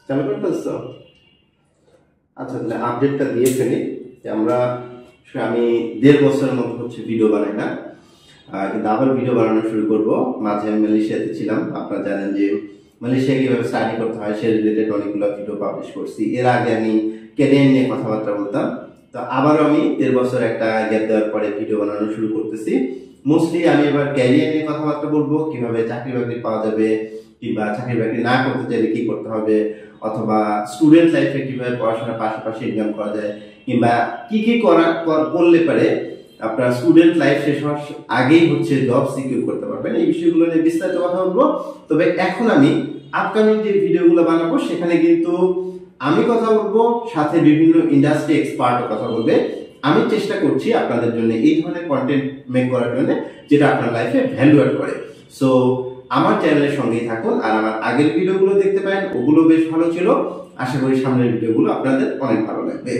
চালু করে ফেলছো? আচ্ছা, তাহলে আপডেটটা দিয়ে ফেলি যে আমি 1.5 বছরের মতো হচ্ছে ভিডিও বানাই না, কিন্তু আবার ভিডিও বানানো শুরু করব। মাঝে আমি মালয়েশিয়াতে ছিলাম, আপনারা জানেন যে মালয়েশিয়া কিভাবে স্টাডি করতে হয় সে রিলেটেড অনেকগুলো ভিডিও পাবলিশ করছি। এর আগে আমি ক্যারিয়ার নিয়ে কথাবার্তা বলতাম, তো আবারও আমি 1.5 বছর একটা গ্যাপ দেওয়ার পরে ভিডিও বানানো শুরু করতেছি। মোস্টলি আমি এবার ক্যারিয়ার নিয়ে কথাবার্তা বলবো, কিভাবে চাকরি বাকরি পাওয়া যাবে, কিংবা চাকরি বাকরি না করতে চাইলে কি করতে হবে, অথবা স্টুডেন্ট লাইফে কিভাবে পড়াশোনার পাশাপাশি ইনকাম করা যায়, কিংবা কি কি করলে পারে আপনার স্টুডেন্ট লাইফ শেষ হওয়ার আগেই হচ্ছে জব সিকিউর করতে পারবেন। এই বিষয়গুলো নিয়ে বিস্তারিত কথা বলবো। তবে এখন আমি আপকামিং যে ভিডিওগুলো বানাবো সেখানে কিন্তু আমি কথা বলবো, সাথে বিভিন্ন ইন্ডাস্ট্রি এক্সপার্টও কথা বলবে। আমি চেষ্টা করছি আপনাদের জন্য এই ধরনের কন্টেন্ট মেক করার জন্য যেটা আপনার লাইফে ভ্যালু অ্যাড করে। সো আমার চ্যানেলের সঙ্গেই থাকুন, আর আমার আগের ভিডিওগুলো দেখতে পারেন, ওগুলো বেশ ভালো ছিল। আশা করি সামনের ভিডিওগুলো আপনাদের অনেক ভালো লাগবে।